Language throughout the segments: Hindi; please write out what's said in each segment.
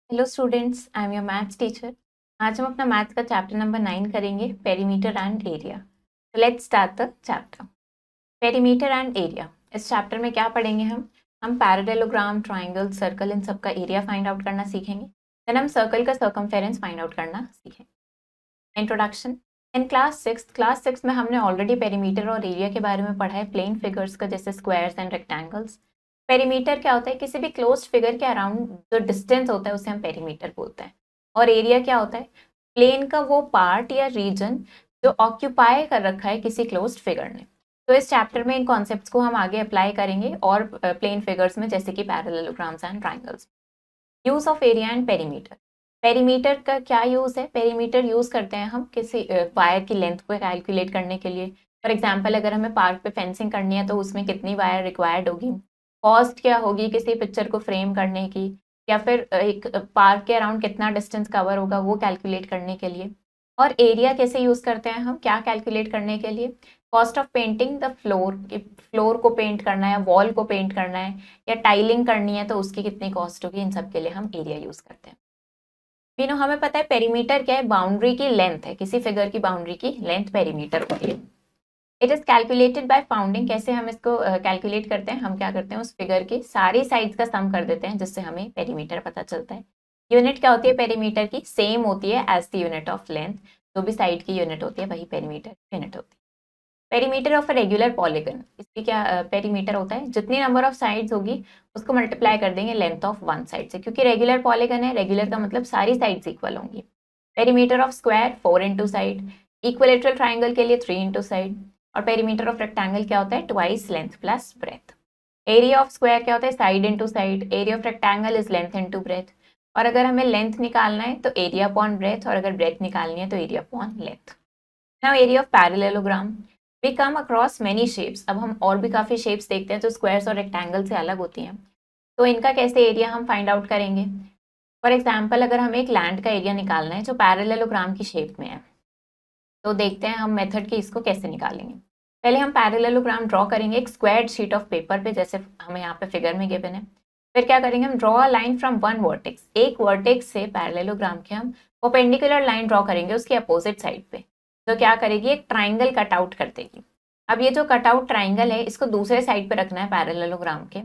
Hello students, I am your maths teacher. आज हम अपना मैथ्स का चैप्टर नंबर 9 करेंगे, पेरीमीटर एंड एरिया। तो let's start the chapter. Perimeter and area. इस चैप्टर में क्या पढ़ेंगे हम पैरेललोग्राम, ट्राइंगल, सर्कल, इन सब का एरिया फाइंड आउट करना सीखेंगे। देन हम सर्कल का सर्कमफेरेंस फाइंड आउट करना सीखेंगे। इंट्रोडक्शन। इन क्लास सिक्स में हमने ऑलरेडी पेरीमीटर और एरिया के बारे में पढ़ा है, प्लेन फिगर्स का, जैसे स्क्वायर्स एंड रेक्टेंगल्स। पेरीमीटर क्या होता है? किसी भी क्लोज्ड फिगर के अराउंड जो डिस्टेंस होता है उसे हम पेरीमीटर बोलते हैं। और एरिया क्या होता है? प्लेन का वो पार्ट या रीजन जो ऑक्यूपाई कर रखा है किसी क्लोज्ड फिगर ने। तो इस चैप्टर में इन कॉन्सेप्ट्स को हम आगे अप्लाई करेंगे और प्लेन फिगर्स में, जैसे कि parallelograms and triangles. Use of area and perimeter. Perimeter का क्या यूज है? पेरीमीटर यूज करते हैं हम किसी वायर की लेंथ को कैलकुलेट करने के लिए। फॉर एग्जाम्पल, अगर हमें पार्क पे फेंसिंग करनी है तो उसमें कितनी वायर रिक्वायर्ड होगी, कॉस्ट क्या होगी किसी पिक्चर को फ्रेम करने की, या फिर एक पार्क के अराउंड कितना डिस्टेंस कवर होगा वो कैलकुलेट करने के लिए। और एरिया कैसे यूज करते हैं हम, क्या कैलकुलेट करने के लिए? Cost of painting the floor, floor को पेंट करना है, वॉल को पेंट करना है, या टाइलिंग करनी है तो उसकी कितनी कॉस्ट होगी, इन सब के लिए हम एरिया यूज करते हैं। तीनों हमें पता है पेरीमीटर क्या है? बाउंड्री की लेंथ है, किसी फिगर की बाउंड्री की लेंथ पेरीमीटर होती है। It is calculated by founding. कैसे हम इसको कैलकुलेट करते हैं? हम क्या करते हैं, उस फिगर की सारी साइड्स का सम कर देते हैं, जिससे हमें पेरीमीटर पता चलता है। यूनिट क्या होती है पेरीमीटर की? सेम होती है as the unit of length. जो भी साइड की यूनिट होती है वही पेरीमीटर यूनिट होती है। Perimeter of a regular polygon. इसकी क्या पेरीमीटर होता है? जितनी नंबर ऑफ साइड्स होगी उसको मल्टीप्लाई कर देंगे लेंथ ऑफ वन साइड से, क्योंकि रेगुलर पॉलीगन है, रेगुलर का मतलब सारी साइड्स इक्वल होंगी। Perimeter of square 4 into side, equilateral triangle के लिए 3 इंटू साइड। और पेरीमीटर ऑफ रेक्टेंगल क्या होता है? Twice length plus breadth. Area of square क्या होता है? Side into side. Area of rectangle is length into breadth. और अगर हमें लेंथ निकालना है तो एरिया अपॉन ब्रेथ, और अगर ब्रेथ निकालनी है तो area upon length. Now area of parallelogram. We come across many shapes. अब हम और भी काफ़ी शेप्स देखते हैं जो स्क्वायर्स और रेक्टेंगल से अलग होती हैं। तो इनका कैसे एरिया हम फाइंड आउट करेंगे? फॉर एग्जाम्पल, अगर हमें एक लैंड का एरिया निकालना है जो पैरेललोग्राम की शेप में है, तो देखते हैं हम मेथड की इसको कैसे निकालेंगे। पहले हम पैरेललोग्राम ड्रॉ करेंगे एक स्क्वायर्ड शीट ऑफ पेपर पे, जैसे हमें यहाँ पे फिगर में गिवन है। फिर क्या करेंगे, हम draw a line from one vertex. एक वर्टेक्स से पैरेललोग्राम के हम परपेंडिकुलर लाइन ड्रॉ करेंगे उसकी अपोजिट साइड पे। तो क्या करेगी, एक ट्राइंगल कट आउट कर देगी। अब ये जो कटआउट ट्राइंगल है इसको दूसरे साइड पे रखना है पैरेललोग्राम के।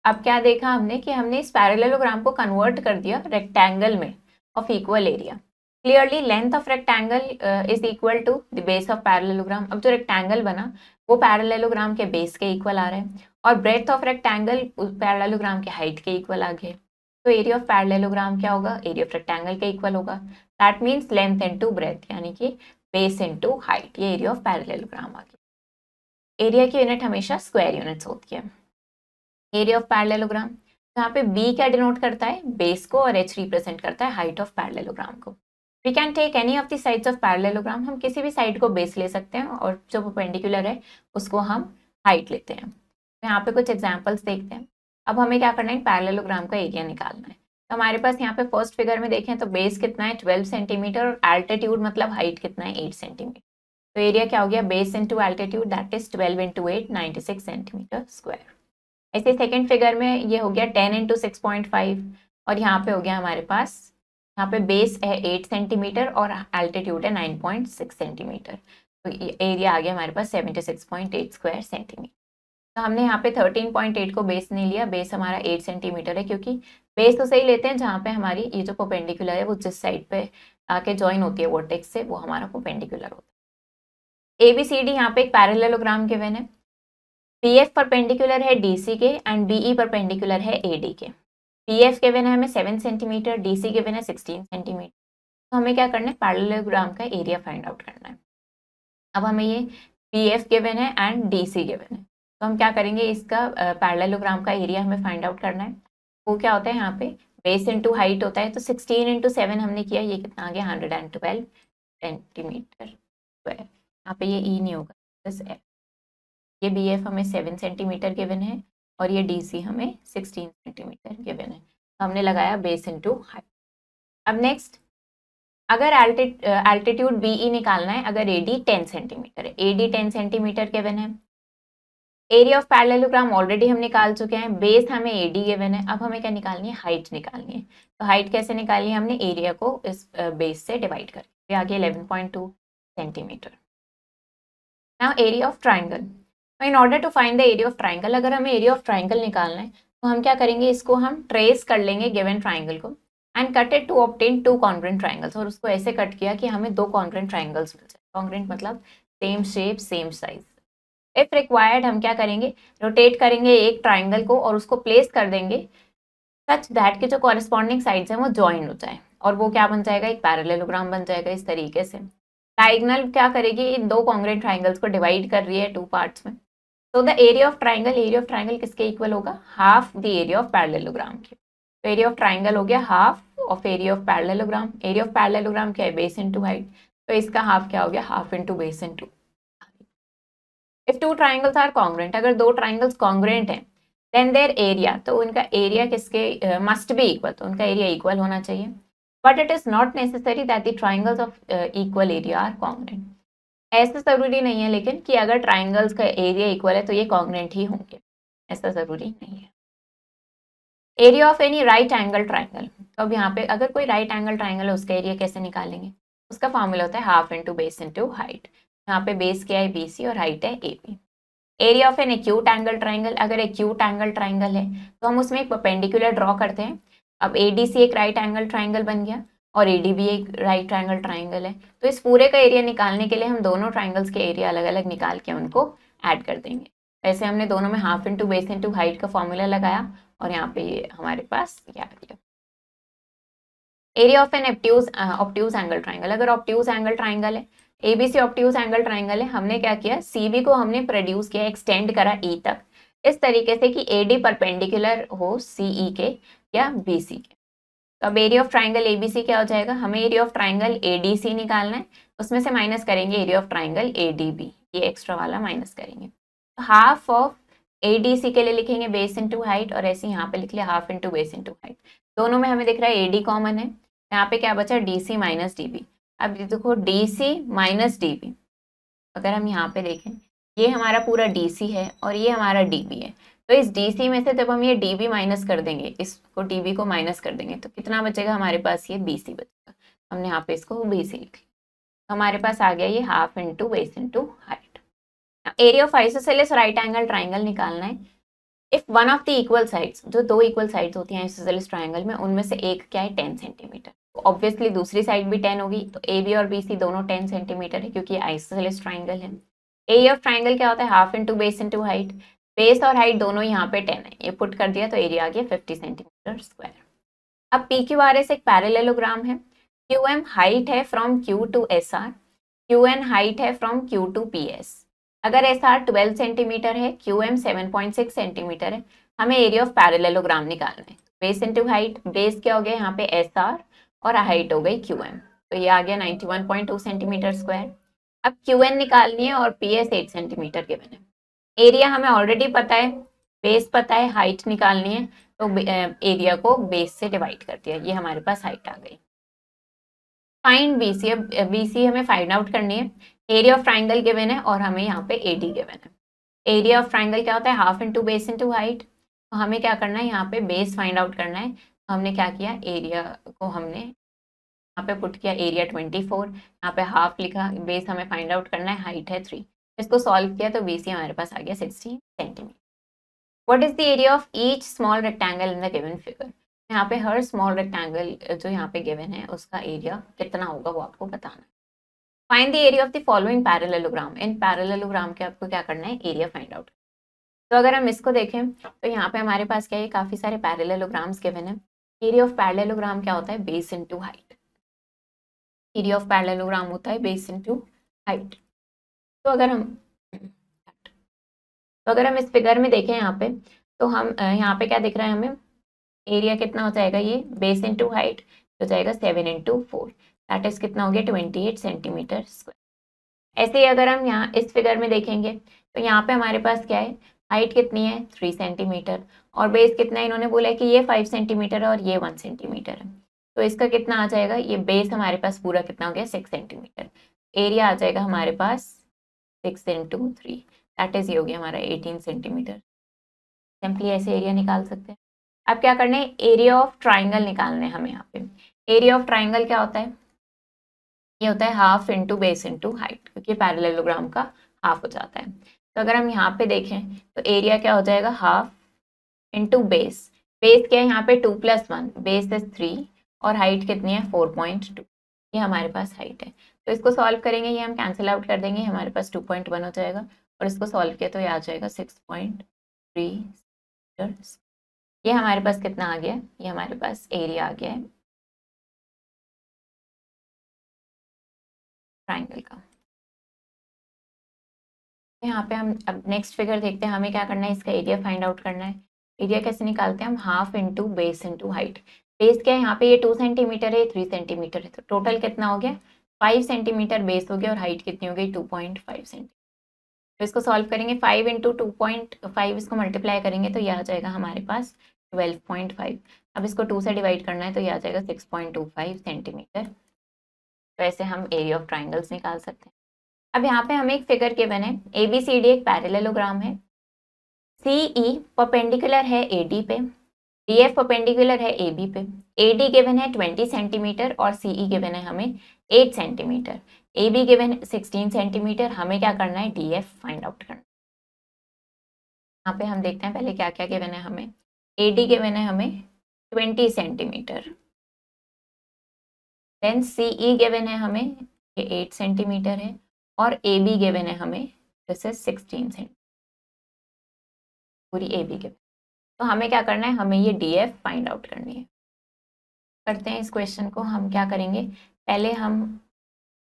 अब क्या देखा हमने कि हमने इस पैरेललोग्राम को कन्वर्ट कर दिया रेक्टेंगल में of equal area. Clearly length of rectangle is equal to the base of parallelogram. अब जो रेक्टेंगल बना वो पैरेललोग्राम के बेस के इक्वल आ रहा है, और ब्रेथ ऑफ रेक्टेंगल पैरेललोग्राम के हाइट के इक्वल आ गए। तो एरिया ऑफ पैरेललोग्राम क्या होगा? एरिया ऑफ रेक्टेंगल के इक्वल होगा। That means length into breadth, यानी कि बेस इनटू हाइट। ये एरिया ऑफ पैरेललोग्राम आ गया। एरिया की यूनिट हमेशा स्क्वायर यूनिट्स होती है। एरिया ऑफ पैरेललोग्राम, जहाँ पे बी क्या डिनोट करता है? बेस को, और एच रिप्रेजेंट करता है हाइट ऑफ पैरेललोग्राम को। We can take any of the sides of parallelogram. हम किसी भी साइड को बेस ले सकते हैं, और जो परपेंडिकुलर है उसको हम हाइट लेते हैं। तो यहाँ पे कुछ एग्जांपल्स देखते हैं। अब हमें क्या करना है, पैरेललोग्राम का एरिया निकालना है। तो हमारे पास यहाँ पे फर्स्ट फिगर में देखें तो बेस कितना है? 12 सेंटीमीटर, और एल्टीट्यूड मतलब हाइट कितना है? 8 सेंटीमीटर। तो एरिया क्या हो गया? Base into altitude, that is 12 into 8, 96 centimetre square. ऐसे सेकंड फिगर में ये हो गया 10 इंटू 6.5, और यहाँ पे हो गया हमारे पास, यहाँ पे बेस है 8 सेंटीमीटर और एल्टीट्यूड है 9.6 सेंटीमीटर। तो एरिया आ गया हमारे पास 76.8 स्क्वायर सेंटीमीटर। तो हमने यहाँ पे 13.8 को बेस नहीं लिया, बेस हमारा 8 सेंटीमीटर है, क्योंकि बेस तो सही लेते हैं जहाँ पे हमारी ये जो परपेंडिकुलर है वो जिस साइड पे आके ज्वाइन होती है वर्टेक्स से, वो हमारा परपेंडिकुलर होता है। ABCD यहाँ पे एक पैरेललोग्राम गिवन है। PF परपेंडिकुलर है DC के, एंड BE परपेंडिकुलर है AD के। PF गिवन है हमें 7 सेंटीमीटर, DC गिवन है 16 सेंटीमीटर। तो हमें क्या करना है, पैरेललोग्राम का एरिया फाइंड आउट करना है। अब हमें ये PF गिवन है एंड DC गिवन है, तो हम क्या करेंगे, इसका पैरेललोग्राम का एरिया हमें फाइंड आउट करना है। वो क्या होता है, यहाँ पे बेस इंटू हाइट होता है, तो 16 इंटू 7 हमने किया, ये कितना आ गया? 112 सेंटीमीटर स्क्वायर। यहाँ पे ये E नहीं होगा, बस F। ये BF हमें 7 सेंटीमीटर गिवन है, और ये DC हमें 16 सेंटीमीटर गिवन है। तो हमने लगाया बेस इंटू हाइट। अब नेक्स्ट, अगर एल्टीट्यूड BE निकालना है, अगर AD 10 सेंटीमीटर है, AD 10 सेंटीमीटर गिवन है, एरिया ऑफ पैरेललोग्राम ऑलरेडी हम निकाल चुके हैं, बेस हमें एडी गिवन है, अब हमें क्या निकालनी है, हाइट निकालनी है। तो हाइट कैसे निकालनी है, हमने एरिया को इस बेस से डिवाइड कर दिया, आ गया 11.2 centimetre. Now area of triangle, in order to find the area of triangle, अगर हमें एरिया ऑफ ट्राइंगल निकालना है तो हम क्या करेंगे, इसको हम ट्रेस कर लेंगे गिवन ट्राइंगल को and cut it to obtain two congruent triangles, और उसको ऐसे कट किया कि हमें दो कॉन्ग्रुएंट ट्राइंगल्स मिल जाए। कॉन्ग्रुएंट मतलब same shape same size. If required हम क्या करेंगे, रोटेट करेंगे एक ट्राइंगल को और उसको प्लेस कर देंगे सच दैट के जो कॉरेस्पॉन्डिंग साइड्स हैं वो ज्वाइन हो जाए, और वो क्या बन जाएगा, एक पैरेललोग्राम बन जाएगा इस तरीके से। डायगोनल क्या करेगी, इन दो कॉन्ग्रुएंट ट्राइंगल्स को डिवाइड कर रही है टू पार्ट्स में। तो द एरिया ऑफ ट्राइंगल किसके इक्वल होगा, half the area of parallelogram के। तो एरिया ऑफ ट्राइंगल हो गया half of area of parallelogram. Area of parallelogram क्या है, बेस इनटू हाइट, तो इसका हाफ क्या हो गया, half into base into. If two triangles are congruent, अगर दो ट्राइंगल्स कॉन्ग्रुएंट हैं, देन देयर एरिया, तो उनका एरिया किसके मस्ट बी इक्वल, तो उनका एरिया इक्वल होना चाहिए। But it is not necessary that the triangles of equal area are congruent, ऐसा जरूरी नहीं है लेकिन कि अगर ट्राइंगल्स का एरिया इक्वल है तो ये कॉन्ग्रुएंट ही होंगे, ऐसा जरूरी नहीं है। Area of any right angle triangle, तो अब यहाँ पे अगर कोई राइट एंगल ट्राइंगल है उसका एरिया कैसे निकालेंगे, उसका फॉर्मूला होता है half into base into height. यहाँ पे बेस क्या है, BC, और हाइट है AB। Area of an acute angle triangle, अगर एक्यूट एंगल ट्राइंगल है तो हम उसमें एक परपेंडिकुलर ड्रॉ करते हैं। अब ADC एक राइट एंगल ट्राइंगल बन गया और ADB एक राइट एंगल ट्राइंगल है, तो इस पूरे का एरिया निकालने के लिए हम दोनों ट्राइंगल्स के एरिया अलग अलग निकाल के उनको ऐड कर देंगे। ऐसे हमने दोनों में half into base into height का फॉर्मूला लगाया और यहाँ पे ये हमारे पास क्या आ गया। Area of an obtuse angle triangle, अगर ऑब्ट्यूज एंगल ट्राइंगल है, ABC ऑब्ट्यूज एंगल ट्राइंगल है, हमने क्या किया, CV को हमने प्रोड्यूस किया, एक्सटेंड करा E तक इस तरीके से कि AD परपेंडिकुलर हो CE के या BC के। तो अब एरिया ऑफ ट्राइंगल ABC क्या हो जाएगा, हमें एरिया ऑफ ट्राइंगल ADC निकालना है, उसमें से माइनस करेंगे एरिया ऑफ ट्राइंगल ADB, ये एक्स्ट्रा वाला माइनस करेंगे। तो हाफ ऑफ ADC के लिए लिखेंगे बेस इंटू हाइट, और ऐसे यहाँ पे लिख लिया half into base into height. दोनों में हमें दिख रहा है AD कॉमन है, यहाँ पे क्या बचा, DC माइनस DB। अब ये देखो DC माइनस DB, अगर हम यहाँ पे देखें ये हमारा पूरा DC है और ये हमारा DB है, तो इस DC में से जब हम ये DB माइनस कर देंगे, इसको DB को माइनस कर देंगे तो कितना बचेगा हमारे पास, ये BC बचेगा। हमने यहाँ पे इसको BC लिख लिया, तो हमारे पास आ गया ये half into base into height. Area of isosceles right angle triangle निकालना है। If one of the equal sides, जो दो इक्वल साइड्स होती हैं आइसोसेलेस ट्राइंगल में, उनमें से एक क्या है 10 सेंटीमीटर, तो ऑब्वियसली दूसरी साइड भी 10 होगी, तो AB और BC दोनों 10 सेंटीमीटर है क्योंकि आइसोसेलेस ट्राइंगल है। एरिया ऑफ ट्राइंगल क्या होता है, half into base into height, base और हाइट दोनों यहाँ पे 10 है, ये पुट कर दिया तो एरिया आ गया 50 सेंटीमीटर स्क्वायर। अब PQRS एक पैरेललोग्राम है, QM हाइट है from Q to SR, QN height है फ्रॉम Q टू PS। अगर SR 12 सेंटीमीटर है, QM 7.6 सेंटीमीटर है, हमें एरिया ऑफ पैरेललोग्राम निकालना है। बेस इंटू हाइट, बेस क्या हो गया यहाँ पे SR और हाइट हो गई QM, तो ये आ गया 91.2 सेंटीमीटर स्क्वायर। अब QN निकालनी है और PS 8 सेंटीमीटर गिवन है। एरिया हमें ऑलरेडी पता है, बेस पता है, हाइट निकालनी है, तो एरिया को बेस से डिवाइड कर दिया, ये हमारे पास हाइट आ गई। फाइंड BC, अब BC हमें फाइंड आउट करनी है। एरिया ऑफ ट्राइंगल गिवन है और हमें यहाँ पे AD गिवन है। एरिया ऑफ ट्राइंगल क्या होता है, half into base into height, तो हमें क्या करना है, यहाँ पे बेस फाइंड आउट करना है। तो हमने क्या किया, एरिया को हमने यहाँ पे पुट किया एरिया 24, यहाँ पे हाफ लिखा, बेस हमें फाइंड आउट करना है, हाइट है 3, इसको सॉल्व किया तो BC हमारे पास आ गया 60 centimetre. What is the area of each small rectangle in the given figure, यहाँ पे हर स्मॉल रेक्टेंगल जो यहाँ पे गिवन है उसका एरिया कितना होगा वो आपको बताना है। Find the area of the following parallelogram, in parallelogram के आपको क्या करना है, एरिया फाइंड आउट। तो अगर हम इसको देखें तो यहाँ पे हमारे पास क्या है, काफी सारे पैरेललोग्राम्स गिवन है। एरिया ऑफ पैरेललोग्राम क्या होता है, base into height. Area of parallelogram होता है बेस इंटू हाइट। तो अगर हम इस फिगर में देखें यहाँ पे, तो हम यहाँ पे क्या दिख रहा है हमें, एरिया कितना हो जाएगा, ये बेस इंटू हाइट हो जाएगा 7 इंटू 4, दैट इज कितना हो गया 28 सेंटीमीटर स्क्वायर। ऐसे ही अगर हम यहाँ इस फिगर में देखेंगे तो यहाँ पे हमारे पास क्या है, हाइट कितनी है 3 सेंटीमीटर और बेस कितना है, इन्होंने बोला है कि ये 5 सेंटीमीटर और ये 1 सेंटीमीटर है, तो इसका कितना आ जाएगा, ये बेस हमारे पास पूरा कितना हो गया 6 सेंटीमीटर, एरिया आ जाएगा हमारे पास 6 इंटू 3, दैट इज ये हो गया हमारा 18 सेंटीमीटर। सिंपली ऐसे एरिया निकाल सकते हैं। अब क्या करना है, एरिया ऑफ ट्राइंगल निकालना है हमें। यहाँ पे एरिया ऑफ ट्राइंगल क्या होता है, ये होता है half into base into height, क्योंकि पैरेललोग्राम का हाफ हो जाता है। तो अगर हम यहाँ पे देखें तो एरिया क्या हो जाएगा, हाफ इंटू बेस। बेस क्या है यहाँ पे 2 + 1, बेस इज 3 और हाइट कितनी है 4.2, ये हमारे पास हाइट है। तो इसको सॉल्व करेंगे, ये हम कैंसिल आउट कर देंगे, हमारे पास 2.1 हो जाएगा और इसको सॉल्व किया तो ये आ जाएगा 6.3 मीटर। ये हमारे पास कितना आ गया, ये हमारे पास एरिया आ गया है ट्राइंगल का। यहाँ पे हम अब नेक्स्ट फिगर देखते हैं, हमें क्या करना है, इसका एरिया फाइंड आउट करना है। एरिया कैसे निकालते हैं हम, half into base into height. Base क्या है यहाँ पे, ये 2 सेंटीमीटर है, 3 सेंटीमीटर है, तो टोटल कितना हो गया 5 सेंटीमीटर बेस हो गया और हाइट कितनी हो गई 2.5 सेंटीमीटर। तो इसको सॉल्व करेंगे, 5 इंटू 2.5 इसको मल्टीप्लाई करेंगे तो यह आ जाएगा हमारे पास 12.5। अब इसको 2 से डिवाइड करना है तो यह आ जाएगा 6.25 सेंटीमीटर। तो ऐसे हम एरिया ऑफ ट्राइंगल्स निकाल सकते हैं। अब यहाँ पे हमें एक फिगर गिवन है, ABCD एक पैरेललोग्राम है, CE परपेंडिकुलर है AD पे, DF परपेंडिकुलर है AB पे, AD गिवन है 20 सेंटीमीटर और CE गिवन है हमें 8 सेंटीमीटर, AB गिवन है 16 सेंटीमीटर। हमें क्या करना है, DF फाइंड आउट करना है। यहाँ पे हम देखते हैं पहले क्या क्या गिवन है हमें। AD गिवन है हमें 20 सेंटीमीटर, देन CE गिवन है हमें ये 8 सेंटीमीटर है और AB गिवन है हमें दिस इज 16 सेंटीमीटर, पूरी AB गिवन। तो हमें क्या करना है, हमें ये DF फाइंड आउट करनी है। करते हैं इस क्वेश्चन को, हम क्या करेंगे, पहले हम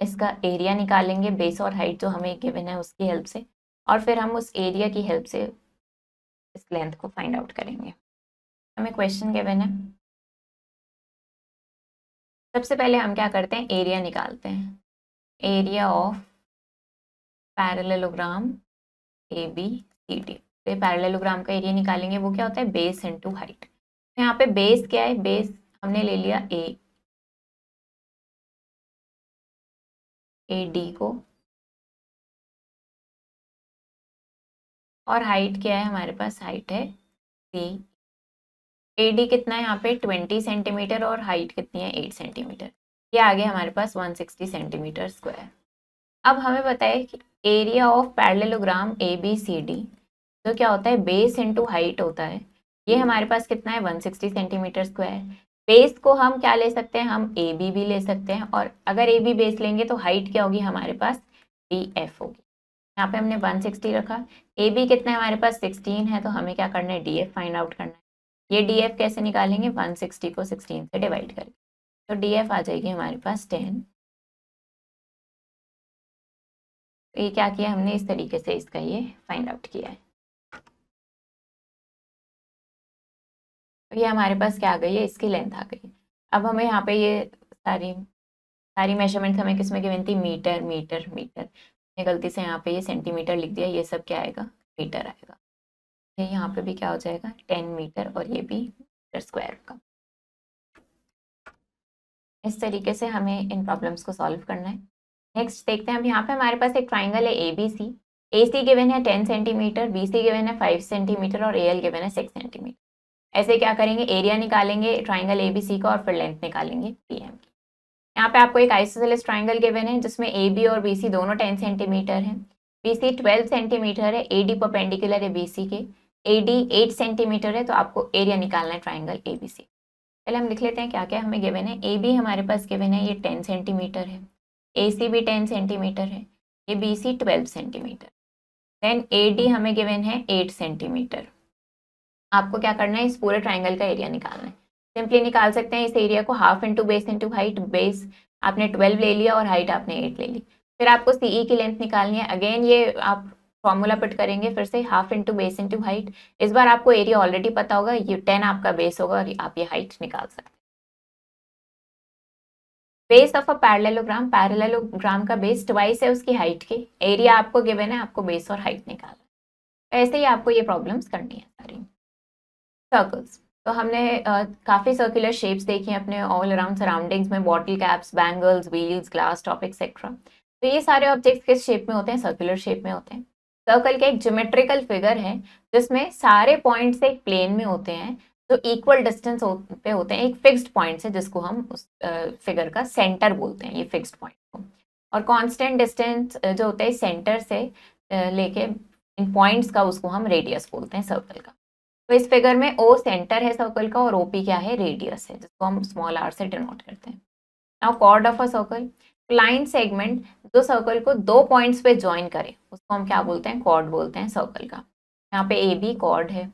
इसका एरिया निकालेंगे बेस और हाइट जो हमें गिवन है उसकी हेल्प से, और फिर हम उस एरिया की हेल्प से इस लेंथ को फाइंड आउट करेंगे। हमें क्वेश्चन गिवन है, सबसे पहले हम क्या करते हैं, एरिया निकालते हैं। एरिया ऑफ पैरेललोग्राम ABCD, तो पैरेललोग्राम का एरिया निकालेंगे, वो क्या होता है बेस इंटू हाइट। तो यहाँ पे बेस क्या है, बेस हमने ले लिया AD को, और हाइट क्या है हमारे पास, हाइट है C। AD कितना है यहाँ पे 20 सेंटीमीटर और हाइट कितनी है 8 सेंटीमीटर, ये आ गया हमारे पास 160 सेंटीमीटर स्क्वायर। अब हमें बताए कि एरिया ऑफ पैरेललोग्राम ABCD जो क्या होता है बेस इंटू हाइट होता है, ये हमारे पास कितना है 160 सेंटीमीटर स्क्वायर। बेस को हम क्या ले सकते हैं, हम AB भी ले सकते हैं, और अगर AB बेस लेंगे तो हाइट क्या होगी हमारे पास DF होगी। यहाँ पे हमने 160 रखा, AB कितना है हमारे पास 16 है, तो हमें क्या करना है DF फाइंड आउट करना है। ये DF कैसे निकालेंगे, 160 को 16 से डिवाइड करके, तो DF आ जाएगी हमारे पास 10। तो ये क्या किया हमने, इस तरीके से इसका ये फाइंड आउट किया है। तो ये हमारे पास क्या आ गई है, इसकी लेंथ आ गई। अब हमें यहाँ पे ये सारी सारी मेजरमेंट्स हमें किस में गिवन थी, मीटर मीटर मीटर, मैं गलती से यहाँ पे ये सेंटीमीटर लिख दिया, ये सब क्या आएगा मीटर आएगा। ये यहाँ पे भी क्या हो जाएगा 10 मीटर और ये भी मीटर स्क्वायर का। इस तरीके से हमें इन प्रॉब्लम्स को सॉल्व करना है। नेक्स्ट देखते हैं, अब यहाँ पे हमारे पास एक ट्राइंगल है ABC, AC गिवन है 10 सेंटीमीटर, BC गिवन है 5 सेंटीमीटर और AL गिवन है 6 सेंटीमीटर। ऐसे क्या करेंगे, एरिया निकालेंगे ट्राइंगल ABC का और फिर लेंथ निकालेंगे PM की। यहाँ पे आपको एक आइसोसेलेस ट्राइंगल गिवन है जिसमें AB और BC दोनों 10 सेंटीमीटर है, BC 12 सेंटीमीटर है, AD परपेंडिकुलर है BC के, AD 8 सेंटीमीटर है। तो आपको एरिया निकालना है ट्राइंगल ABC। पहले हम लिख लेते हैं क्या क्या हमें गिवन है। AB हमारे पास गिवन है ये 10 सेंटीमीटर है, AC भी 10 सेंटीमीटर है, ये BC 12 सेंटीमीटर, देन AD हमें गिवन है 8 सेंटीमीटर। आपको क्या करना है, इस पूरे ट्राइंगल का एरिया निकालना है। सिंपली निकाल सकते हैं इस एरिया को, half into base into height. Base आपने 12 ले लिया और हाइट आपने 8 ले ली। फिर आपको CE की लेंथ निकालनी है, अगेन ये आप फॉर्मूला पुट करेंगे फिर से, half into base into height. इस बार आपको एरिया ऑलरेडी पता होगा, ये 10 आपका बेस होगा और आप ये हाइट निकाल सकते हैं। Base of a parallelogram, parallelogram का बेस ट्वाइस है उसकी हाइट के, एरिया आपको गिवन है, आपको बेस और हाइट निकालना है। ऐसे ही आपको ये प्रॉब्लम्स करनी है सारी। सर्कल्स, तो हमने काफ़ी सर्कुलर शेप्स देखी हैं अपने ऑल अराउंड सराउंडिंग्स में, bottle caps, bangles, wheels, glass top etcetera. तो ये सारे ऑब्जेक्ट्स किस शेप में होते हैं, सर्कुलर शेप में होते हैं। सर्कल का एक ज्योमेट्रिकल फिगर है जिसमें सारे पॉइंट्स एक प्लेन में होते हैं जो इक्वल डिस्टेंस पे होते हैं एक फिक्स्ड पॉइंट से, जिसको हम उस फिगर का सेंटर बोलते हैं, ये फिक्स्ड पॉइंट को। और कांस्टेंट डिस्टेंस जो होता है सेंटर से लेके इन पॉइंट्स का, उसको हम रेडियस बोलते हैं सर्कल का। तो इस फिगर में ओ सेंटर है सर्कल का और ओपी क्या है, रेडियस है, जिसको हम स्मॉल आर से डिनोट करते हैं। Now chord of a circle, line segment जो सर्कल को दो पॉइंट्स पे ज्वाइन करे उसको हम क्या बोलते हैं, कॉर्ड बोलते हैं सर्कल का। यहाँ पे ए बी कॉर्ड है।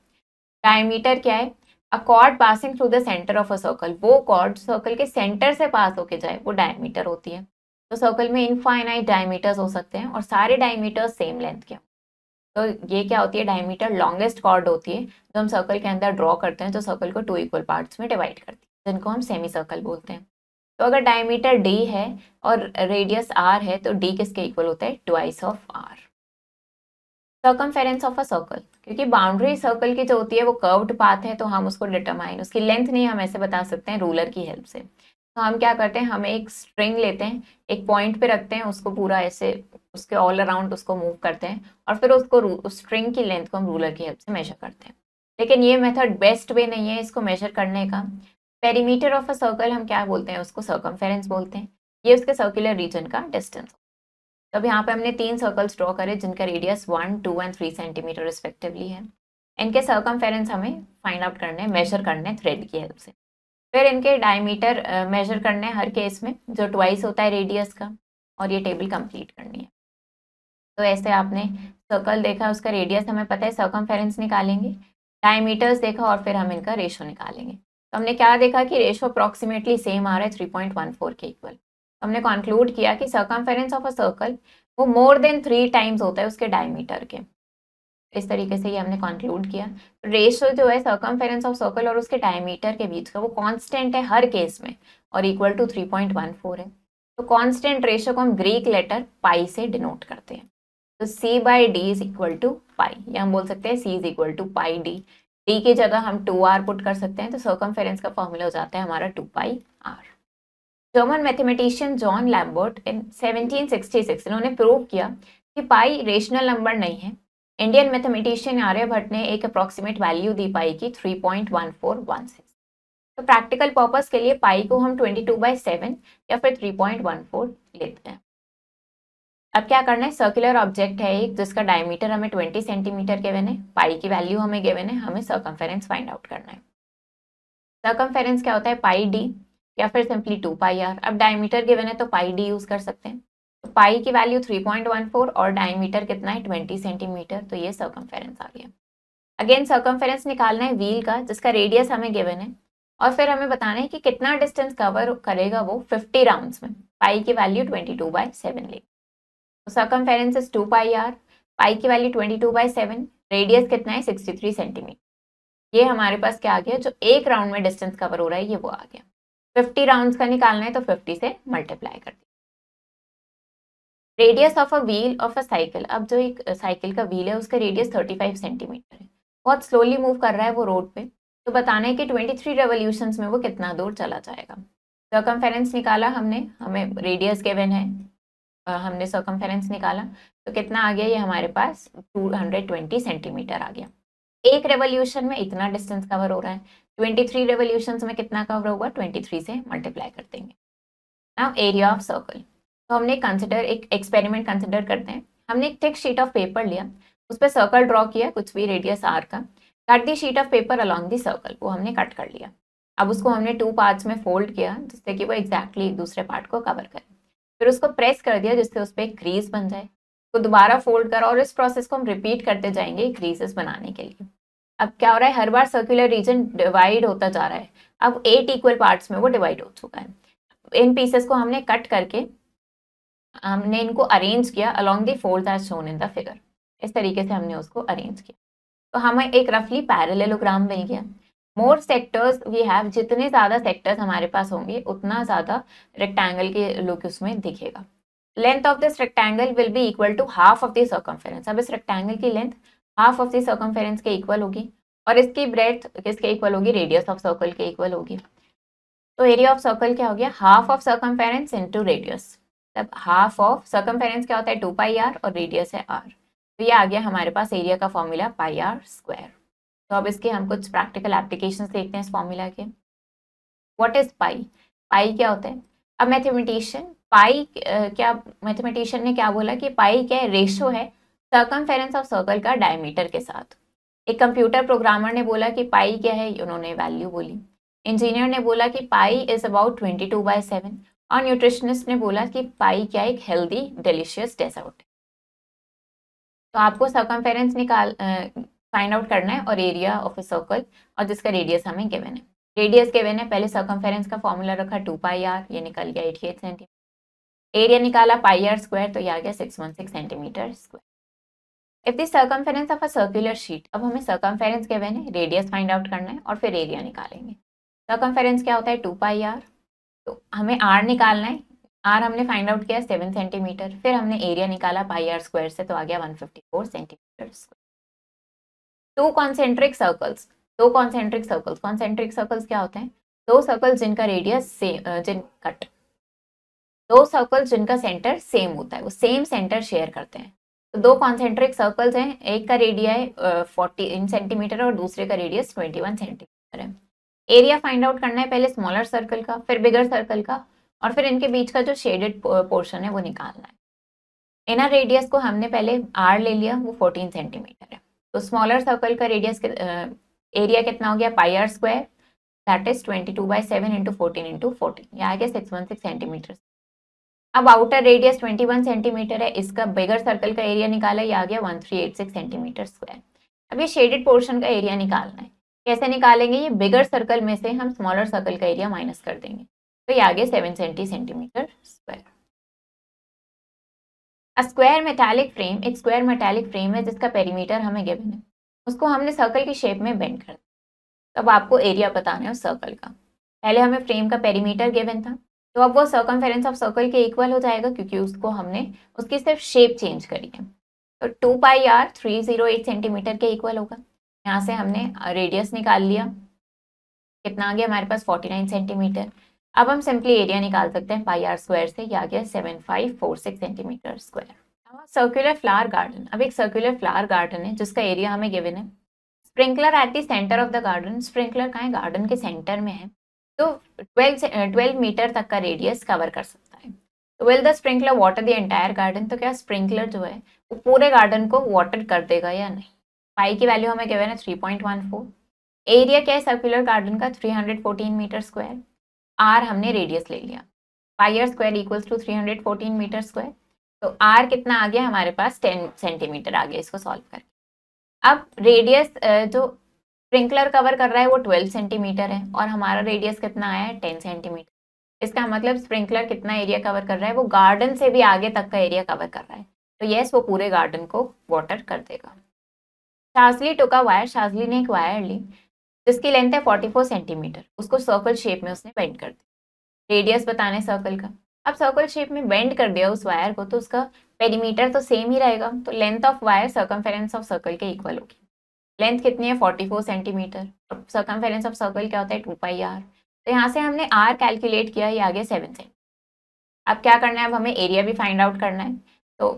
डायमीटर क्या है, अ cord passing through the centre of a circle, वो कॉर्ड सर्कल के सेंटर से पास होके जाए वो डायमीटर होती है। तो सर्कल में इनफाइनाइट डायमीटर्स हो सकते हैं और सारे डायमीटर्स सेम लेंथ के। तो ये क्या होती है, डायमीटर लॉन्गेस्ट कॉर्ड होती है जो हम सर्कल के अंदर ड्रॉ करते हैं, जो सर्कल को 2 इक्वल पार्ट्स में डिवाइड करती है, जिनको हम सेमी सर्कल बोलते हैं। तो अगर डायमीटर d है और रेडियस r है तो d किसके इक्वल होता है, twice of r। Circumference of a circle, क्योंकि बाउंड्री सर्कल की जो होती है वो कर्व्ड पाथ है, तो हम उसको डिटरमाइन, उसकी लेंथ नहीं हम ऐसे बता सकते हैं रूलर की हेल्प से। तो हम क्या करते हैं, हम एक स्ट्रिंग लेते हैं, एक पॉइंट पे रखते हैं, उसको पूरा ऐसे उसके ऑल अराउंड उसको मूव करते हैं और फिर उसको उस स्ट्रिंग की लेंथ को हम रूलर की हेल्प से मेजर करते हैं। लेकिन ये मेथड बेस्ट वे नहीं है इसको मेजर करने का। पेरीमीटर ऑफ अ सर्कल हम क्या बोलते हैं, उसको सर्कमफेरेंस बोलते हैं। ये उसके सर्कुलर रीजन का डिस्टेंस। तो अब यहाँ पे हमने 3 सर्कल्स ड्रॉ करे जिनका रेडियस 1, 2 एंड 3 सेंटीमीटर रिस्पेक्टिवली है। इनके सर्कमफेरेंस हमें फाइंड आउट करने, मेजर करने थ्रेड की हेल्प से। फिर इनके डायमीटर मेजर करने हर केस में, जो ट्वाइस होता है रेडियस का, और ये टेबल कंप्लीट करनी है। तो ऐसे आपने सर्कल देखा, उसका रेडियस हमें पता है, सर्कमफेरेंस निकालेंगे, डायमीटर्स देखा और फिर हम इनका रेशो निकालेंगे। तो हमने क्या देखा कि रेशो अप्रॉक्सीमेटली सेम आ रहा है 3.14 के इक्वल। हमने कंक्लूड किया कि सर्कमफेरेंस ऑफ अ सर्कल वो मोर देन 3 टाइम्स होता है उसके डायमीटर के। इस तरीके से ये हमने कंक्लूड किया। रेशो जो है सर्कमफेरेंस ऑफ सर्कल और उसके डायमीटर के बीच का वो कांस्टेंट है हर केस में और इक्वल टू 3.14 है। तो कांस्टेंट रेशो को हम ग्रीक लेटर पाई से डिनोट करते हैं। तो c by D is equal to pi, या हम बोल सकते हैं c is equal to pi D. d की जगह हम 2r पुट कर सकते हैं, तो सर्कमफेरेंस का फॉर्मूला हो जाता है हमारा 2 pi r। German mathematician John Lambert in 1766 इन्होंने प्रूव किया कि पाई रेशनल नंबर नहीं है। इंडियन मैथमेटिशियन आर्यभट्ट ने एक अप्रॉक्सीमेट वैल्यू दी पाई की 3.1416। तो प्रैक्टिकल पर्पस के लिए पाई को हम 22/7 या फिर 3.14 लेते हैं। अब क्या करना है, सर्कुलर ऑब्जेक्ट है एक जिसका डायमीटर हमें 20 सेंटीमीटर गिवन है, पाई की वैल्यू हमें गिवन है, हमें सर्कमफेरेंस फाइंड आउट करना है। सर्कमफेरेंस क्या होता है, पाई डी या फिर सिंपली 2 पाई आर। अब डायमीटर गिवन है तो पाई डी यूज कर सकते हैं। तो पाई की वैल्यू 3.14 और डायमीटर कितना है 20 सेंटीमीटर, तो ये सर्कमफेरेंस आ गया। अगेन सर्कमफेरेंस निकालना है व्हील का जिसका रेडियस हमें गिवन है और फिर हमें बताना है कि कितना डिस्टेंस कवर करेगा वो 50 राउंड्स में। पाई की वैल्यू 22/7 ले। तो सर्कमफेरेंस इज 2 पाई आर, पाई की वैल्यू 22/7, रेडियस कितना है 63 सेंटीमीटर। ये हमारे पास क्या आ गया, जो एक राउंड में डिस्टेंस कवर हो रहा है ये वो आ गया। 50 राउंड्स का निकालना है तो 50 से मल्टीप्लाई कर दिया। Radius of a wheel of a cycle, अब जो एक साइकिल का व्हील है उसका रेडियस 35 सेंटीमीटर है, बहुत स्लोली मूव कर रहा है वो रोड पे। तो बताना है कि 23 रेवोल्यूशंस में वो कितना दूर चला जाएगा। सर्कमफेरेंस निकाला हमने, हमें रेडियस गिवन है, हमने सर्कमफेरेंस निकाला तो कितना आ गया, ये हमारे पास 220 सेंटीमीटर आ गया। एक रेवोल्यूशन में इतना डिस्टेंस कवर हो रहा है, 23 रेवोल्यूशंस में कितना कवर होगा, 23 से मल्टीप्लाई कर देंगे। नाउ एरिया ऑफ सर्कल, तो हमने एक एक्सपेरिमेंट कंसिडर करते हैं। हमने एक थिक शीट ऑफ पेपर लिया, उस पर सर्कल ड्रॉ किया कुछ भी रेडियस आर का, cut the sheet of paper along the circle, वो हमने कट कर लिया। अब उसको हमने 2 पार्ट्स में फोल्ड किया जिससे कि वो एग्जैक्टली दूसरे पार्ट को कवर करे। फिर उसको प्रेस कर दिया जिससे उस पर एक क्रीज बन जाए, तो दोबारा फोल्ड करा और इस प्रोसेस को हम रिपीट करते जाएंगे क्रीजेस बनाने के लिए। अब क्या हो रहा है, हर बार सर्कुलर रीजन डिवाइड होता जा रहा है। अब 8 इक्वल पार्ट्स में वो डिवाइड हो चुका है। इन पीसेस को हमने कट करके हमने इनको अरेंज किया along the folds as shown in the figure. इस तरीके से हमने उसको अरेंज किया तो हमें एक रफली पैरेललोग्राम मिल गया। मोर सेक्टर्स वी हैव, जितने ज़्यादा सेक्टर्स हमारे पास होंगे उतना ज़्यादा रेक्टेंगल के लुक उसमें दिखेगा। Length of this rectangle will be equal to half of the circumference. अब इस रेक्टेंगल की length half of the circumference के इक्वल होगी और इसकी ब्रेड्थ किसके इक्वल होगी, रेडियस ऑफ सर्कल के इक्वल होगी। तो एरिया ऑफ सर्कल क्या हो गया, half of circumference into radius. तब हाफ ऑफ सर्कमफेरेंस क्या होता है 2 पाई आर और रेडियस है आर। तो ये आ गया हमारे पास एरिया का फॉर्मूला पाई आर स्क्वायर। तो अब इसके हम कुछ प्रैक्टिकल एप्लीकेशंस देखते हैं इस फॉर्मूला के। What is pi? पाई क्या होता है? अब मैथमेटिशियन ने क्या बोला कि पाई क्या है? रेशो है सर्कमफेरेंस ऑफ सर्कल का डायमीटर के साथ। एक कंप्यूटर प्रोग्रामर ने बोला कि पाई क्या है, उन्होंने वैल्यू बोली। इंजीनियर ने बोला कि पाई इज अबाउट 22/7 और न्यूट्रिशनिस्ट ने बोला कि पाई क्या एक हेल्दी डिलीशियस डेजर्ट है। तो आपको सर्कमफेरेंस फाइंड आउट करना है और एरिया ऑफ अ सर्कल, और जिसका रेडियस हमें गिवन है। रेडियस गिवन है, पहले सर्कमफेरेंस का फॉर्मूला रखा 2πr, ये निकल गया 88 सेंटीमीटर। एरिया निकाला पाई आर स्क्वायर, तो ये आ गया 616 centimetre square. If the circumference of a circular sheet, अब हमें सर्कमफेरेंस गिवन है, रेडियस फाइंड आउट करना है और फिर एरिया निकालेंगे। सर्कमफेरेंस क्या होता है? 2πr, तो हमें आर निकालना है। आर हमने फाइंड आउट किया 7 सेंटीमीटर, फिर हमने एरिया निकाला पाई आर स्क्वायर से, तो आ गया 154 centimetre square. To concentric circles, concentric circles क्या होते हैं? दो सर्कल्स जिनका रेडियस दो सर्कल्स जिनका सेंटर सेम होता है, वो सेम सेंटर शेयर करते हैं। तो दो कॉन्सेंट्रिक सर्कल्स हैं, एक का रेडियस 40 सेंटीमीटर और दूसरे का रेडियस 21 सेंटीमीटर है। एरिया फाइंड आउट करना है, पहले स्मॉलर सर्कल का, फिर बिगर सर्कल का, और फिर इनके बीच का जो शेडेड पोर्शन है वो निकालना है। इनर रेडियस को हमने पहले आर ले लिया, वो 14 सेंटीमीटर है। तो स्मॉलर सर्कल का रेडियस एरिया कितना हो गया? Pi r square, that is 22/7 into 14 into 14, ये आ गया 616 सेंटीमीटर। अब आउटर रेडियस 21 सेंटीमीटर है, इसका बिगर सर्कल का एरिया निकाला, ये आ गया 1386 सेंटीमीटर स्क्वायर। अब ये शेडेड पोर्शन का एरिया निकालना है। कैसे निकालेंगे? ये बिगर सर्कल में से हम स्मॉलर सर्कल का एरिया माइनस कर देंगे, तो ये आ गया 770 centimetre square. Square metallic frame, एक स्क्वायर मेटालिक फ्रेम है जिसका पेरीमीटर हमें गिवन है, उसको हमने सर्कल की शेप में बेंड कर दिया। तब आपको एरिया बताना है उस सर्कल का। पहले हमें फ्रेम का पेरीमीटर गिवन था, तो अब वो सर्कमफेरेंस ऑफ सर्कल के इक्वल हो जाएगा, क्योंकि उसको हमने उसकी सिर्फ शेप चेंज करी है। तो 2πr 308 सेंटीमीटर के इक्वल होगा। यहाँ से हमने रेडियस निकाल लिया, कितना आ गया हमारे पास? 49 सेंटीमीटर। अब हम सिंपली एरिया निकाल सकते हैं पाई आर स्क्वायर से, ये आ गया 7546 centimetre square. Circular flower garden, अब एक सर्कुलर फ्लावर गार्डन है जिसका एरिया हमें गिवन है। Sprinkler at the centre of the garden, sprinkler कहाँ है? गार्डन के सेंटर में है, तो 12 मीटर तक का रेडियस कवर कर सकता है। तो will the sprinkler water the entire garden, तो क्या स्प्रिंकलर जो है वो पूरे गार्डन को वाटर कर देगा या नहीं? पाई की वैल्यू हमें गिवन है 3.14। एरिया क्या है सर्कुलर गार्डन का? 314 मीटर स्क्वायर। आर हमने रेडियस ले लिया, pi r square equals to 314 metre square. तो आर कितना आ गया हमारे पास? 10 सेंटीमीटर आ गया इसको सॉल्व करके। अब रेडियस जो स्प्रिंकलर कवर कर रहा है वो 12 सेंटीमीटर है, और हमारा रेडियस कितना आया है? 10 सेंटीमीटर। इसका मतलब स्प्रिंकलर कितना एरिया कवर कर रहा है? वो गार्डन से भी आगे तक का एरिया कवर कर रहा है, तो यस वो पूरे गार्डन को वाटर कर देगा। शाजली टुका वायर, शाजली ने एक वायर ली जिसकी लेंथ है 44 सेंटीमीटर, उसको सर्कल शेप में उसने बेंड कर दिया। रेडियस बताने सर्कल का। अब सर्कल शेप में बेंड कर दिया उस वायर को, तो उसका पेरीमीटर तो सेम ही रहेगा, तो length of wire circumference of circle के इक्वल होगी। लेंथ कितनी है? 44 सेंटीमीटर। अब सर्कमफेरेंस ऑफ सर्कल क्या होता है? 2πr। तो यहाँ से हमने आर कैलकुलेट किया, ये आ गया 7 सेंटीमीटर। अब क्या करना है? अब हमें एरिया भी फाइंड आउट करना है। तो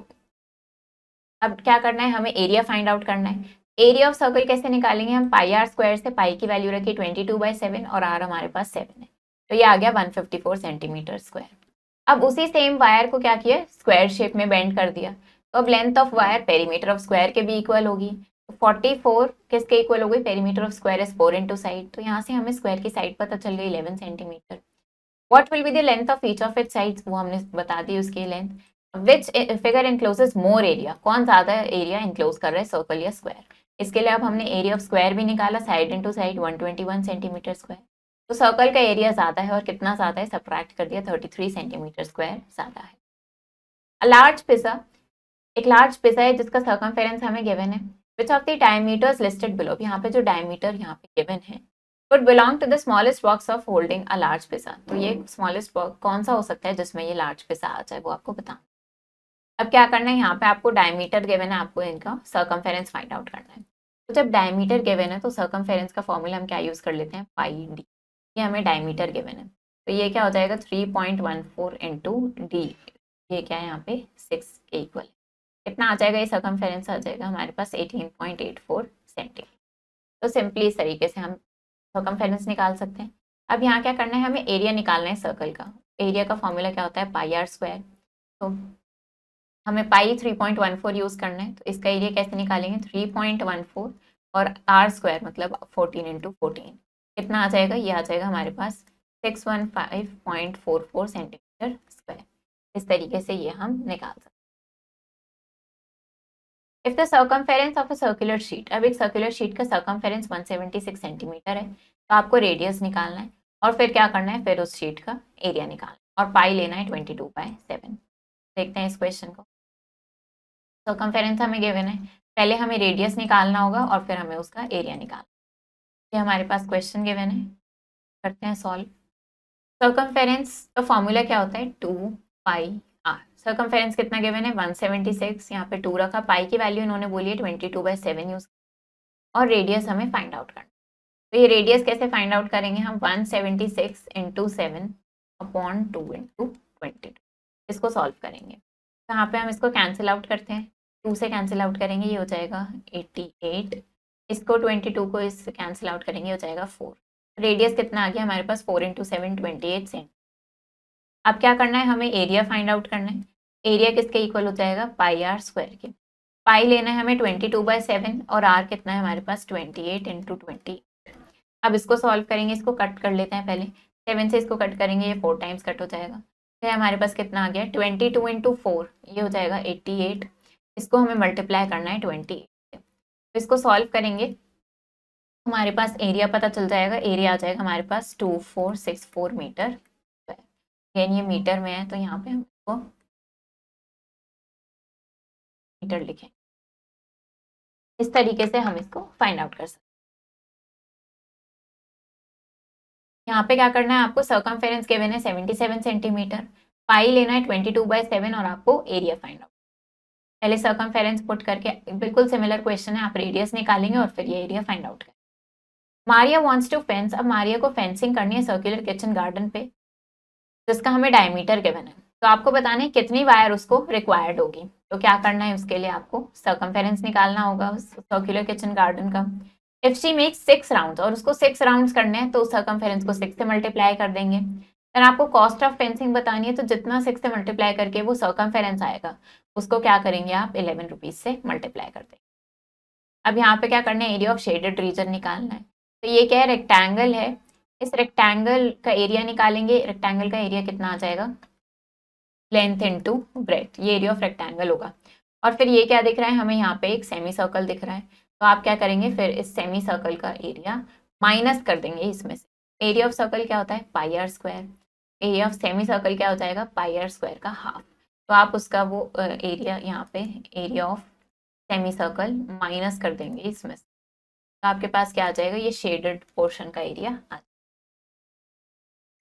अब क्या करना है? हमें एरिया फाइंड आउट करना है। एरिया ऑफ सर्कल कैसे निकालेंगे? हम पाई आर स्क्वायर से पाई की वैल्यू रखी 22/7 और आर हमारे पास 7 है, तो ये आ गया 154 सेंटीमीटर स्क्वायर। अब उसी सेम वायर को क्या किया? स्क्वायर शेप में बेंड कर दिया। तो अब length of wire perimeter of square के भी इक्वल होगी। 44 किसके इक्वल हो गई? Perimeter of square is 4 into side, तो यहाँ से हमें स्क्वायर की साइड पता चल गई 11 centimetre. What will be the length of each of its sides, वो हमने बता दी उसकी length. Which figure encloses more area, कौन ज्यादा एरिया इनक्लोज कर रहा है, सर्कल या स्क्वायर? इसके लिए अब हमने एरिया ऑफ स्क्वायर भी निकाला, side into side 121 centimetre square. तो सर्कल का एरिया ज्यादा है, और कितना ज्यादा है? सब्ट्रैक्ट कर दिया, 33 सेंटीमीटर स्क्वायर ज्यादा है। लार्ज पिज्जा, एक लार्ज पिज्जा है जिसका सर्कमफेरेंस हमें गिवन है। Which of the diameters listed below, यहाँ पे जो डायमीटर यहाँ पे गिवन है would belong to the smallest box of holding a large pizza, तो ये स्मॉलेस्ट बॉक्स कौन सा हो सकता है जिसमें ये लार्ज पिज्जा आ जाए, वो आपको बताना। अब क्या करना है? यहाँ पे आपको डायमीटर गिवन है, आपको इनका सर्कमफेरेंस फाइंड आउट करना है। तो जब डायमीटर गिवन है तो सर्कमफेरेंस का फॉर्मूला हम क्या यूज कर लेते हैं? पाई डी। ये हमें डायमीटर गिवन है, तो ये क्या हो जाएगा? 3.14 इंटू डी, ये क्या है यहाँ पे? 6 के इक्वल। कितना आ जाएगा, ये सर्कमफेरेंस आ जाएगा हमारे पास 18.84 सेंटीमीटर। तो सिंपली इस तरीके से हम सर्कमफेरेंस निकाल सकते हैं। अब यहाँ क्या करना है, हमें एरिया निकालना है सर्कल का। एरिया का फॉर्मूला क्या होता है, पाई आर स्क्वायर। तो हमें पाई 3.14 यूज़ करना है, तो इसका एरिया कैसे निकालेंगे, 3.14 और आर स्क्वायर मतलब 14 इंटू 14, कितना आ जाएगा, ये आ जाएगा हमारे पास 615.44 सेंटीमीटर स्क्वायर। इस तरीके से ये हम निकाल सकते हैं। If the circumference of a circular sheet, अब एक सर्कुलर शीट का सर्कमफेरेंस 176 सेंटीमीटर है, तो आपको रेडियस निकालना है और फिर क्या करना है, फिर उस शीट का एरिया निकालना है और पाई लेना है 22/7। देखते हैं इस क्वेश्चन को। सर्कमफेरेंस हमें गिवन है, पहले हमें रेडियस निकालना होगा और फिर हमें उसका एरिया निकालना। ये हमारे पास क्वेश्चन गिवन है, करते हैं सॉल्व। सर्कमफेरेंस का फॉर्मूला क्या होता है, 2 पाई। सर्कमफेरेंस कितना गिवन है, 176, यहाँ पे 2 रखा, पाई की वैल्यू इन्होंने बोली है 22/7 यूज, और रेडियस हमें फाइंड आउट करना। तो ये रेडियस कैसे फाइंड आउट करेंगे हम, 176 इंटू 7 अपॉन 2 इंटू 22, इसको सॉल्व करेंगे। तो यहाँ पे हम इसको कैंसिल आउट करते हैं, 2 से कैंसिल आउट करेंगे, ये हो जाएगा 88, इसको 22 को इस कैंसिल आउट करेंगे, हो जाएगा 4। रेडियस कितना आ गया हमारे पास, 4 इंटू 7 28 सेंट। अब क्या करना है, हमें एरिया फाइंड आउट करना है। एरिया किसके इक्वल हो जाएगा, पाई आर स्क्वायर के। पाई लेना है हमें 22/7 और आर कितना है हमारे पास 28 इंटू 20। अब इसको सॉल्व करेंगे, इसको कट कर लेते हैं पहले, 7 से इसको कट करेंगे, ये 4 टाइम्स कट हो जाएगा। फिर हमारे पास कितना आ गया, 22 इंटू 4, ये हो जाएगा 88। इसको हमें मल्टीप्लाई करना है 28 से, तो इसको सॉल्व करेंगे, हमारे पास एरिया पता चल जाएगा। एरिया आ जाएगा हमारे पास 2464 मीटर। ये मीटर में है, तो यहाँ पे हम इसको मीटर लिखें। इस तरीके से हम इसको फाइंड आउट कर सकते हैं। यहाँ पे क्या करना है आपको, सर्कमफेरेंस गिवन है 77 सेंटीमीटर, पाई लेना है 22/7 और आपको एरिया फाइंड आउट। पहले सर्कमफेरेंस पुट करके, बिल्कुल सिमिलर क्वेश्चन है, आप रेडियस निकालेंगे और फिर ये एरिया फाइंड आउट करेंगे। मारिया वांट्स टू फेंस, अब मारिया को फेंसिंग करनी है सर्कुलर किचन गार्डन पे, जिसका हमें डायमीटर गिवन है। तो आपको बताना है कितनी वायर उसको रिक्वायर्ड होगी। तो क्या करना है, उसके लिए आपको सर्कमफेरेंस निकालना होगा सर्कुलर किचन गार्डन का। इफ शी मेक्स 6 राउंड्स, और उसको 6 राउंड्स करने हैं, तो सर्कमफेरेंस को 6 से मल्टीप्लाई कर देंगे। फिर आपको कॉस्ट ऑफ फेंसिंग बतानी है, तो जितना 6 से मल्टीप्लाई करके वो सर्कमफेरेंस आएगा, उसको क्या करेंगे आप 11 रुपीज से मल्टीप्लाई कर देंगे। अब यहाँ पे क्या करना है, एरिया ऑफ शेडेड रीजन निकालना है। तो ये क्या है, रेक्टेंगल है, इस रेक्टेंगल का एरिया निकालेंगे। रेक्टेंगल का एरिया कितना आ जाएगा, लेंथ इनटू ब्रेथ, ये एरिया ऑफ रेक्टेंगल होगा। और फिर ये क्या दिख रहा है हमें, यहाँ पे एक सेमी सर्कल दिख रहा है, तो आप क्या करेंगे, फिर इस सेमी सर्कल का एरिया माइनस कर देंगे इसमें से। एरिया ऑफ सर्कल क्या होता है, pi r square. Area of semi circle क्या हो जाएगा, पाई आर स्क्वायर का हाफ। तो आप उसका वो एरिया यहाँ पे, area of semi circle minus कर देंगे इसमें से, तो आपके पास क्या आ जाएगा, ये शेडेड पोर्शन का एरिया आ जाएगा।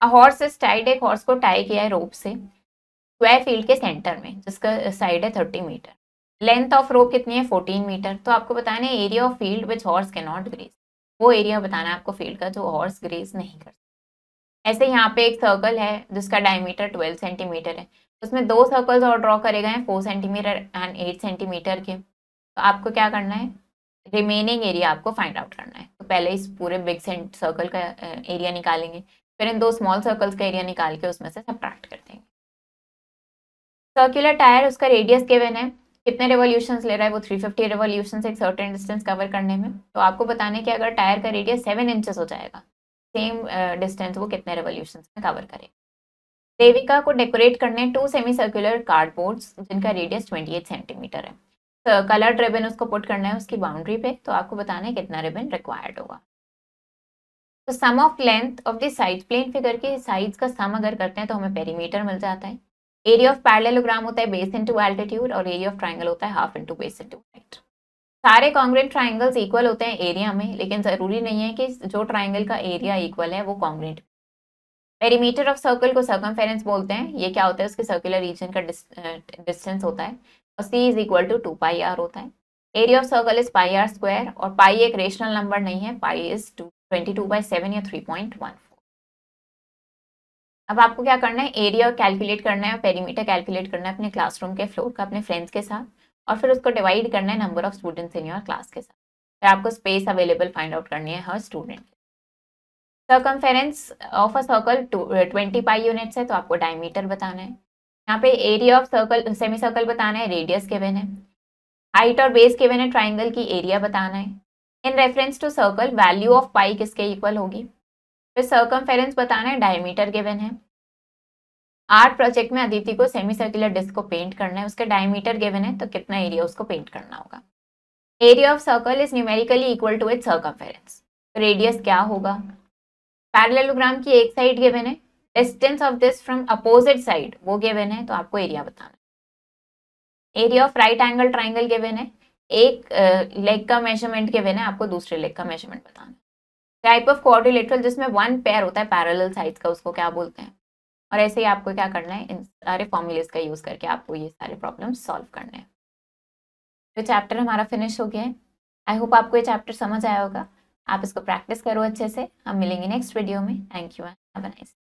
हॉर्स इज टाइड, एक हॉर्स को टाई किया है रोप से स्क्वायर फील्ड के सेंटर में, जिसका साइड है 30 मीटर। लेंथ ऑफ रोप कितनी है, 14 मीटर। तो आपको बताना है area of field which horse can not graze, वो एरिया बताना है आपको फील्ड का जो हॉर्स ग्रेज नहीं कर सकता। ऐसे यहाँ पे एक सर्कल है जिसका डायमीटर 12 सेंटीमीटर है, उसमें 2 सर्कल्स और ड्रॉ करे गए हैं 4 सेंटीमीटर एंड 8 सेंटीमीटर के। तो आपको क्या करना है, रिमेनिंग एरिया आपको फाइंड आउट करना है। तो पहले इस पूरे बिग सर्कल का एरिया निकालेंगे, फिर इन 2 स्मॉल सर्कल्स का एरिया निकाल के उसमें से सब्ट्रैक्ट कर देंगे। सर्कुलर टायर, उसका रेडियस गिवन है, कितने रेवोल्यूशंस ले रहा है, वो 350 रेवोल्यूशंस एक सर्टेन डिस्टेंस कवर करने में। तो आपको बताने कि अगर टायर का रेडियस 7 इंचेस हो जाएगा, सेम डिस्टेंस वो कितने रेवोल्यूशंस में कवर करेगा। देविका को डेकोरेट करने 2 सेमी सर्कुलर कार्डबोर्ड्स जिनका रेडियस 28 सेंटीमीटर है। तो कलर्ड रिबन उसको पुट करना है उसकी बाउंड्री पे, तो आपको बताना है कितना रिबन रिक्वायर्ड होगा। तो sum of length of the side, plane figure की साइड्स का सम अगर करते हैं तो हमें पेरीमीटर मिल जाता है। एरिया ऑफ पैरेललोग्राम होता है बेस इनटू एल्टीट्यूड, और एरिया ऑफ ट्रायंगल होता है half into base into height. सारे कॉन्ग्रुएंट ट्रायंगल्स इक्वल होते हैं एरिया में, लेकिन जरूरी नहीं है कि जो ट्रायंगल का एरिया इक्वल है वो कॉन्ग्रुएंट। पेरीमीटर ऑफ सर्कल को सर्कमफेरेंस बोलते हैं, ये क्या होता है, उसके सर्कुलर रीजन का डिस्टेंस होता है, और c is equal to 2 pi r होता है। Area of circle is pi r square, और पाई एक रेशनल नंबर नहीं है, पाई इज 22/7 या 3.14। अब आपको क्या करना है, एरिया कैलकुलेट करना है, पेरीमीटर कैलकुलेट करना है अपने क्लासरूम के फ्लोर का अपने फ्रेंड्स के साथ, और फिर उसको डिवाइड करना है number of students in your class के साथ। फिर आपको स्पेस अवेलेबल फाइंड आउट करनी है हर student. Circumference of a circle 20 pi units है, तो आपको डायमीटर बताना है। यहाँ पे area of circle semi circle बताना है, रेडियस गिवन है, हाइट और बेस गिवन है, ट्राइंगल की एरिया बताना है। In reference to circle value of pi किसके इक्वल होगी। फिर सर्कमफेरेंस बताना है, डायमीटर गिवन है। आर्ट प्रोजेक्ट में अदिति को सेमी सर्कुलर डिस्क को पेंट करना है, उसका डायमीटर गिवन है, तो कितना एरिया उसको पेंट करना होगा। Area of circle is numerically equal to its circumference, radius क्या होगा। पैरेललोग्राम की एक साइड गिवन है, distance of this from opposite side वो गिवन है, तो आपको एरिया बताना है। Area of right angle triangle given है, एक लेग का मेजरमेंट गिवन है, आपको दूसरे लेग का मेजरमेंट बताना है। टाइप ऑफ क्वाड्रिलेटरल जिसमें वन पेयर होता है पैरेलल साइड्स का, उसको क्या बोलते हैं। और ऐसे ही आपको क्या करना है, इन सारे फॉर्मूलेस का यूज करके आपको ये सारे प्रॉब्लम्स सॉल्व करने हैं। तो चैप्टर हमारा फिनिश हो गया है। आई होप आपको ये चैप्टर समझ आया होगा। आप इसको प्रैक्टिस करो अच्छे से। हम मिलेंगे नेक्स्ट वीडियो में। Thank you and have a nice day.